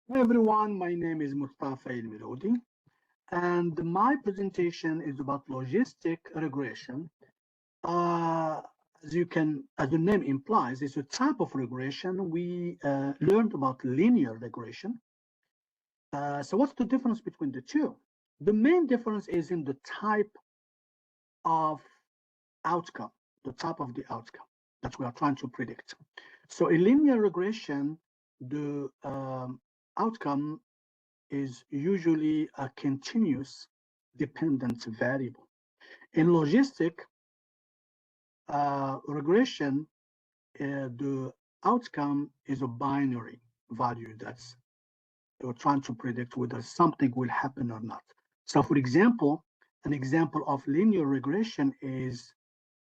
Hi everyone, my name is Mustafa El-Mirodi, and my presentation is about logistic regression. Uh, as the name implies, it's a type of regression. We learned about linear regression. So what's the difference between the two? The main difference is in the type of outcome, the type of the outcome that we are trying to predict. So in linear regression, the outcome is usually a continuous dependent variable. In logistic regression, the outcome is a binary value that's you're trying to predict whether something will happen or not. So, for example, an example of linear regression is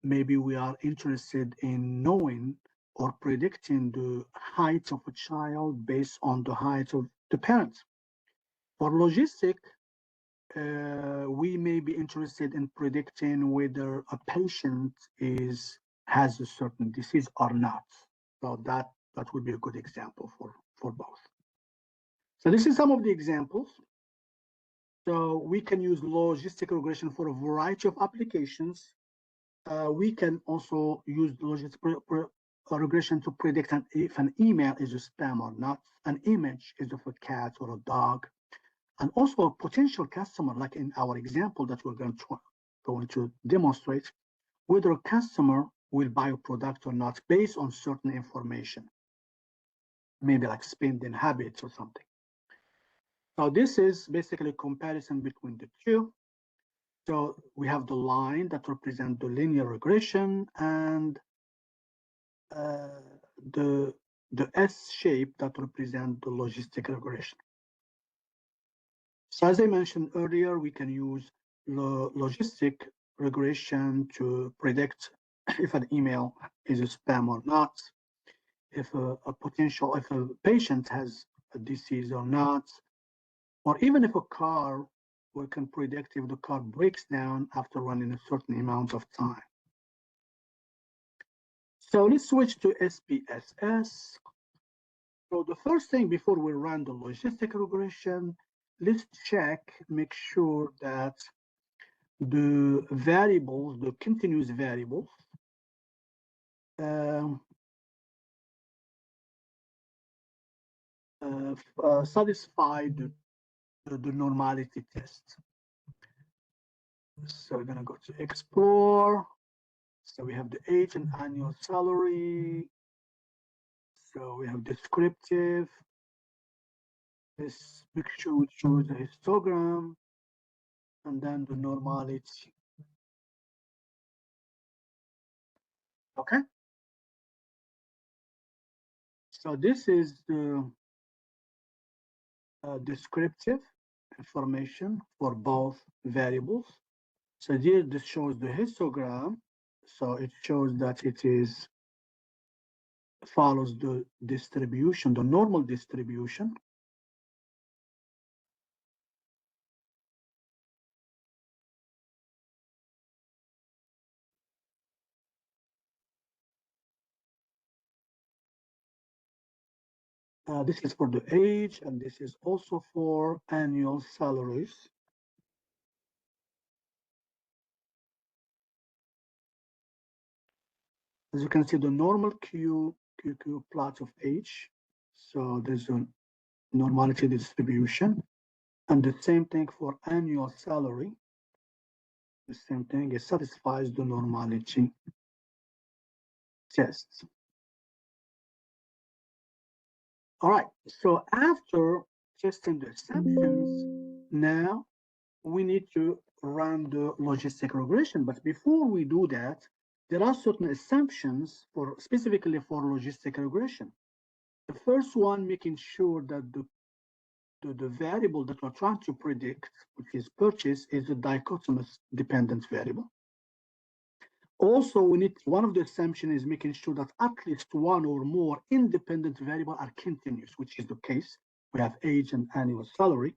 maybe we are interested in knowing or predicting the height of a child based on the height of the parents. For logistic, we may be interested in predicting whether a patient has a certain disease or not. So that would be a good example for both. So this is some of the examples. So we can use logistic regression for a variety of applications. We can also use logistic regression to predict if an email is a spam or not, an image is of a cat or a dog, and also a potential customer, like in our example that we're going to demonstrate, whether a customer will buy a product or not based on certain information, maybe like spending habits or something. So this is basically a comparison between the two. So we have the line that represents the linear regression and uh, the S shape that represents the logistic regression. So as I mentioned earlier, we can use logistic regression to predict if an email is a spam or not, if if a patient has a disease or not, or even if a car, we can predict if the car breaks down after running a certain amount of time. So let's switch to SPSS. So the first thing before we run the logistic regression, let's make sure that the variables, the continuous variables, um, satisfy the normality test. So we're gonna go to explore. So we have the age and annual salary. So we have descriptive. This picture would show the histogram and then the normality. Okay. So this is the descriptive information for both variables. So here this shows the histogram. So it shows that it follows the distribution, the normal distribution. This is for the age, and this is also for annual salaries. As you can see, the normal QQ plot of age. So there's a normality distribution. And the same thing for annual salary. The same thing, it satisfies the normality test. All right, so after testing the assumptions, now we need to run the logistic regression. But before we do that, there are certain assumptions specifically for logistic regression. The first one, making sure that the variable that we're trying to predict, which is purchase, is a dichotomous dependent variable. Also, one of the assumptions is making sure that at least one or more independent variables are continuous, which is the case. We have age and annual salary.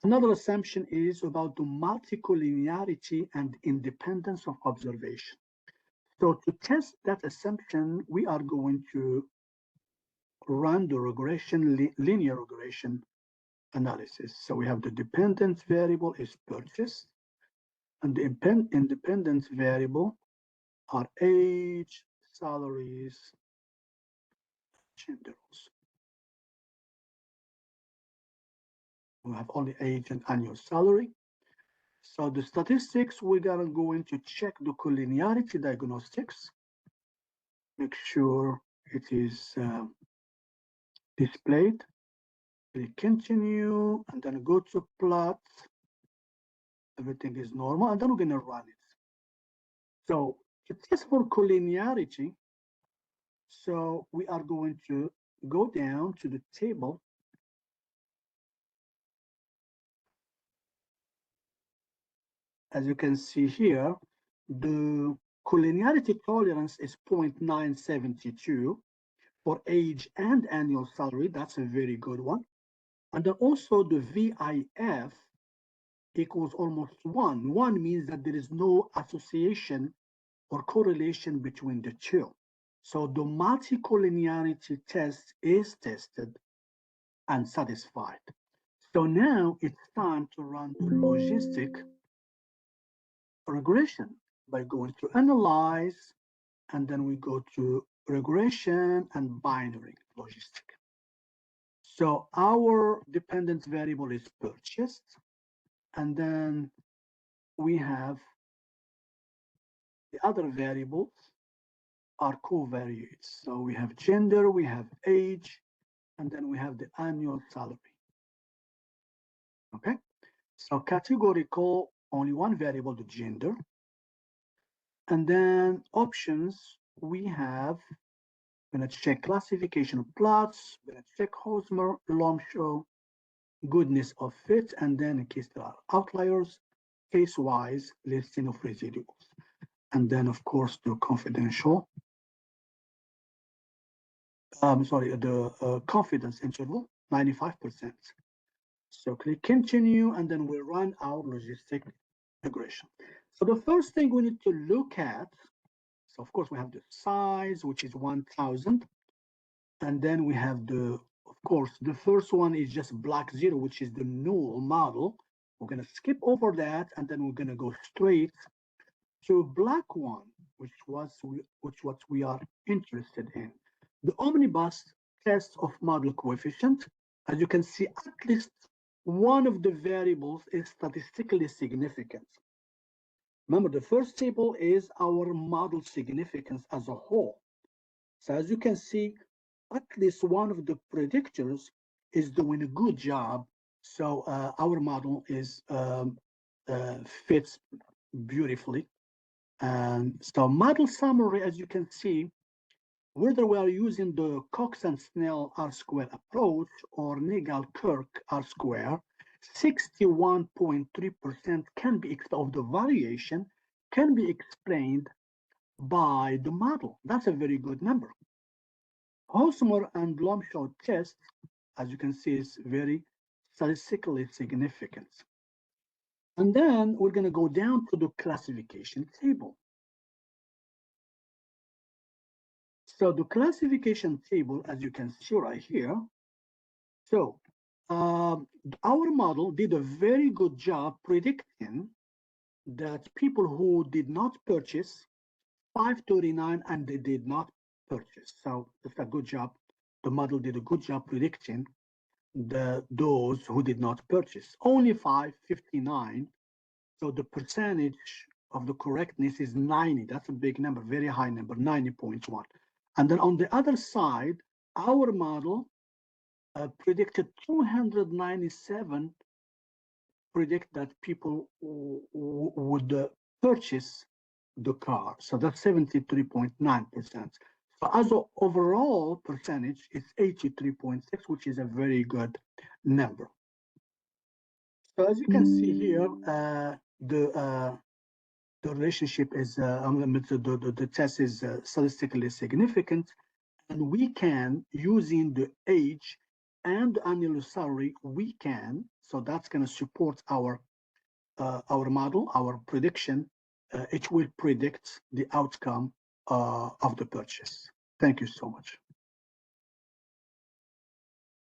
Another assumption is about the multicollinearity and independence of observation. So to test that assumption, we are going to run the linear regression analysis. So we have the dependent variable is purchase, and the independent variable are age, salaries, genders. We have only age and annual salary. So the statistics, we're gonna go into check the collinearity diagnostics, make sure it is displayed. Click continue, and then go to plot. Everything is normal, and then we're gonna run it. So it is for collinearity. So we are going to go down to the table. As you can see here, the collinearity tolerance is 0.972 for age and annual salary. That's a very good one. And then also the VIF equals almost 1. 1 means that there is no association or correlation between the two. So the multicollinearity test is tested and satisfied. So now it's time to run the logistic regression by going to analyze, and then we go to regression and binary logistic. So our dependent variable is purchased, and then we have the other variables are covariates. So we have gender, we have age, and then we have the annual salary. Okay, so categorical, only one variable, the gender. And then options, we have, we're gonna check classification of plots, we're gonna check Hosmer, Lomshaw, goodness of fit, and then in case there are outliers, case-wise listing of residuals. And then of course the confidential, the confidence interval, 95%. So click continue, and then we run our logistic regression. So the first thing we need to look at, so of course we have the size, which is 1000. And then we have the, of course, the first one is just black zero, which is the null model. We're gonna skip over that, and then we're gonna go straight to black one, which what we are interested in. The omnibus test of model coefficient. As you can see, at least one of the variables is statistically significant. Remember, the first table is our model significance as a whole. So as you can see, at least one of the predictors is doing a good job. So our model is fits beautifully. And so model summary, as you can see, whether we are using the Cox and Snell R-square approach or Nagle-Kirk R-square, 61.3% can be of the variation can be explained by the model. That's a very good number. Hosmer and Lomshaw test, as you can see, is very statistically significant. And then we're going to go down to the classification table. So the classification table, as you can see right here, so our model did a very good job predicting that people who did not purchase 539 and they did not purchase. So that's a good job. The model did a good job predicting those who did not purchase. Only 559. So the percentage of the correctness is 90. That's a big number, very high number, 90.1. And then on the other side, our model predicted 297 predict that people would purchase the car. So that's 73.9%. So as an overall percentage, it's 83.6, which is a very good number. So as you can see here, the relationship is, the test is statistically significant, and we can, using the age and annual salary, we can, so that's going to support our model, our prediction. It will predict the outcome of the purchase. Thank you so much.